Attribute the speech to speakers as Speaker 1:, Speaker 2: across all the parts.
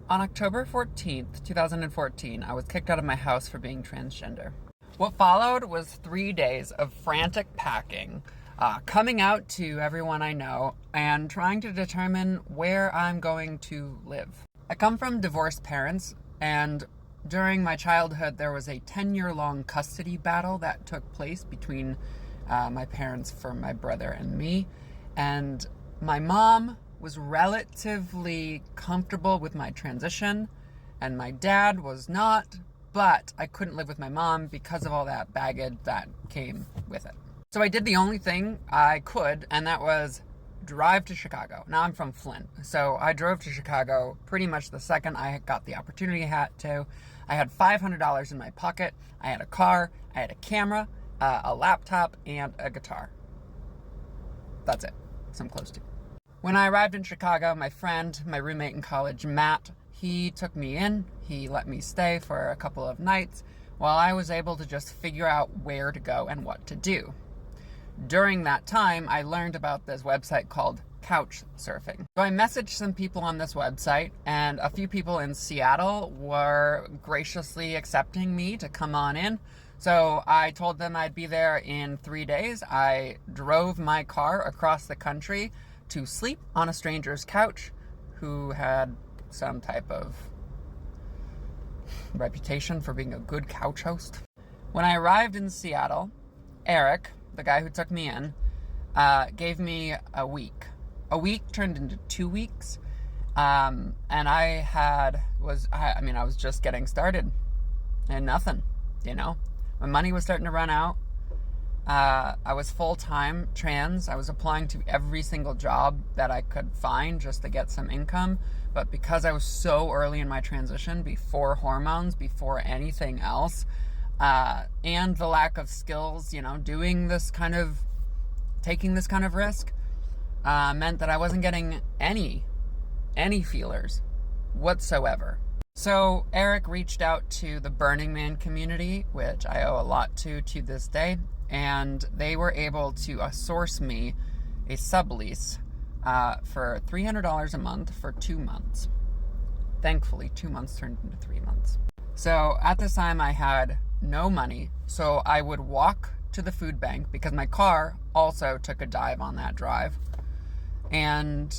Speaker 1: On October 14th, 2014, I was kicked out of my house for being transgender. What followed was 3 days of frantic packing, coming out to everyone I know, and trying to determine where I'm going to live. I come from divorced parents, and during my childhood, there was a 10-year-long custody battle that took place between my parents for my brother and me, and my mom was relatively comfortable with my transition, and my dad was not, but I couldn't live with my mom because of all that baggage that came with it. So I did the only thing I could, and that was drive to Chicago. Now I'm from Flint, so I drove to Chicago pretty much the second I got the opportunity to. I had $500 in my pocket, I had a car, I had a camera, a laptop, and a guitar. That's it. So I'm close to. When I arrived in Chicago, my friend, my roommate in college, Matt, he took me in. He let me stay for a couple of nights while I was able to just figure out where to go and what to do. During that time, I learned about this website called couch surfing. So I messaged some people on this website, and a few people in Seattle were graciously accepting me to come on in. So I told them I'd be there in 3 days. I drove my car across the country to sleep on a stranger's couch who had some type of reputation for being a good couch host. When I arrived in Seattle, Eric, the guy who took me in, gave me a week. A week turned into 2 weeks, and I was just getting started, and nothing, My money was starting to run out. I was full-time trans. I was applying to every single job that I could find just to get some income. But because I was so early in my transition, before hormones, before anything else, and the lack of skills, taking this kind of risk, meant that I wasn't getting any feelers whatsoever. So Eric reached out to the Burning Man community, which I owe a lot to this day, and they were able to source me a sublease for $300 a month for 2 months. Thankfully, 2 months turned into 3 months. So at this time, I had no money, so I would walk to the food bank because my car also took a dive on that drive, and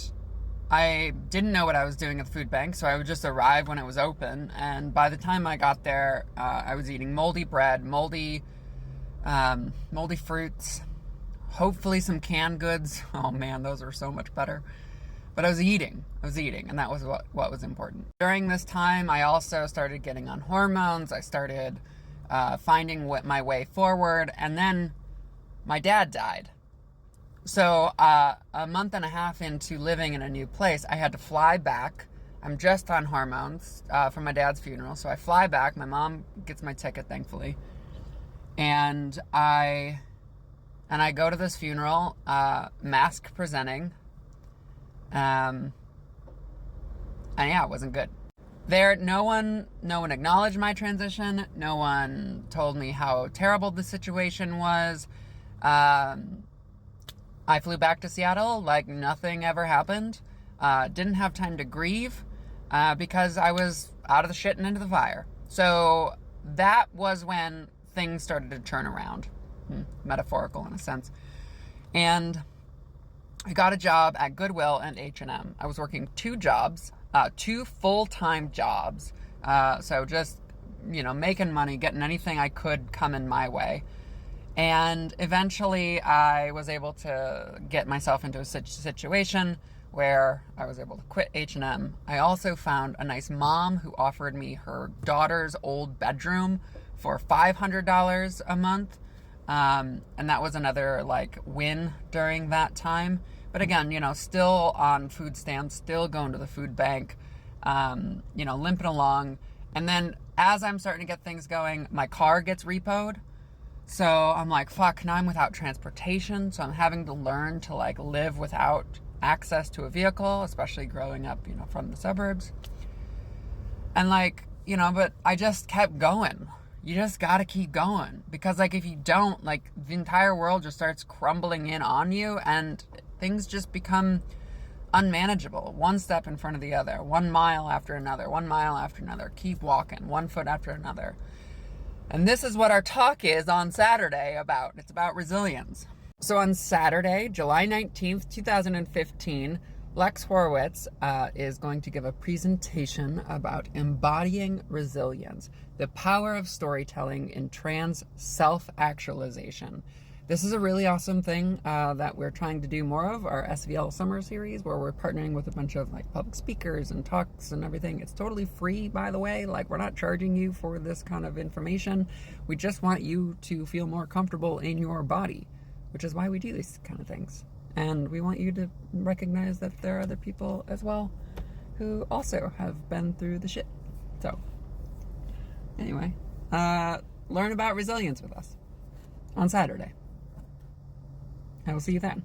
Speaker 1: I didn't know what I was doing at the food bank, so I would just arrive when it was open, and by the time I got there, I was eating moldy bread, moldy fruits, hopefully some canned goods. Oh man, those are so much better. But I was eating, and that was what was important. During this time, I also started getting on hormones. I started finding my way forward, and then my dad died. So a month and a half into living in a new place, I had to fly back. I'm just on hormones for my dad's funeral, so I fly back. My mom gets my ticket, thankfully, and I go to this funeral, mask presenting, and yeah, it wasn't good. There, no one acknowledged my transition. No one told me how terrible the situation was. I flew back to Seattle like nothing ever happened. Didn't have time to grieve because I was out of the shit and into the fire. So that was when things started to turn around. Metaphorical in a sense. And I got a job at Goodwill and H&M. I was working 2 jobs, 2 full-time jobs. So just, making money, getting anything I could coming my way. And eventually I was able to get myself into a situation where I was able to quit H&M. I also found a nice mom who offered me her daughter's old bedroom for $500 a month. And that was another win during that time. But again, still on food stamps, still going to the food bank, limping along. And then as I'm starting to get things going, my car gets repoed. So I'm like, fuck, now I'm without transportation. So I'm having to learn to live without access to a vehicle, especially growing up, from the suburbs. And but I just kept going. You just got to keep going, because if you don't, the entire world just starts crumbling in on you, and things just become unmanageable. One step in front of the other, 1 mile after another, 1 mile after another. Keep walking, 1 foot after another. And this is what our talk is on Saturday about. It's about resilience. So on Saturday, July 19th, 2015, Lex Horwitz is going to give a presentation about embodying resilience, the power of storytelling in trans self-actualization. This is a really awesome thing that we're trying to do more of, our SVL summer series, where we're partnering with a bunch of like public speakers and talks and everything. It's totally free, by the way. Like, we're not charging you for this kind of information. We just want you to feel more comfortable in your body, which is why we do these kind of things. And we want you to recognize that there are other people as well who also have been through the shit. So, anyway, learn about resilience with us on Saturday. I will see you then.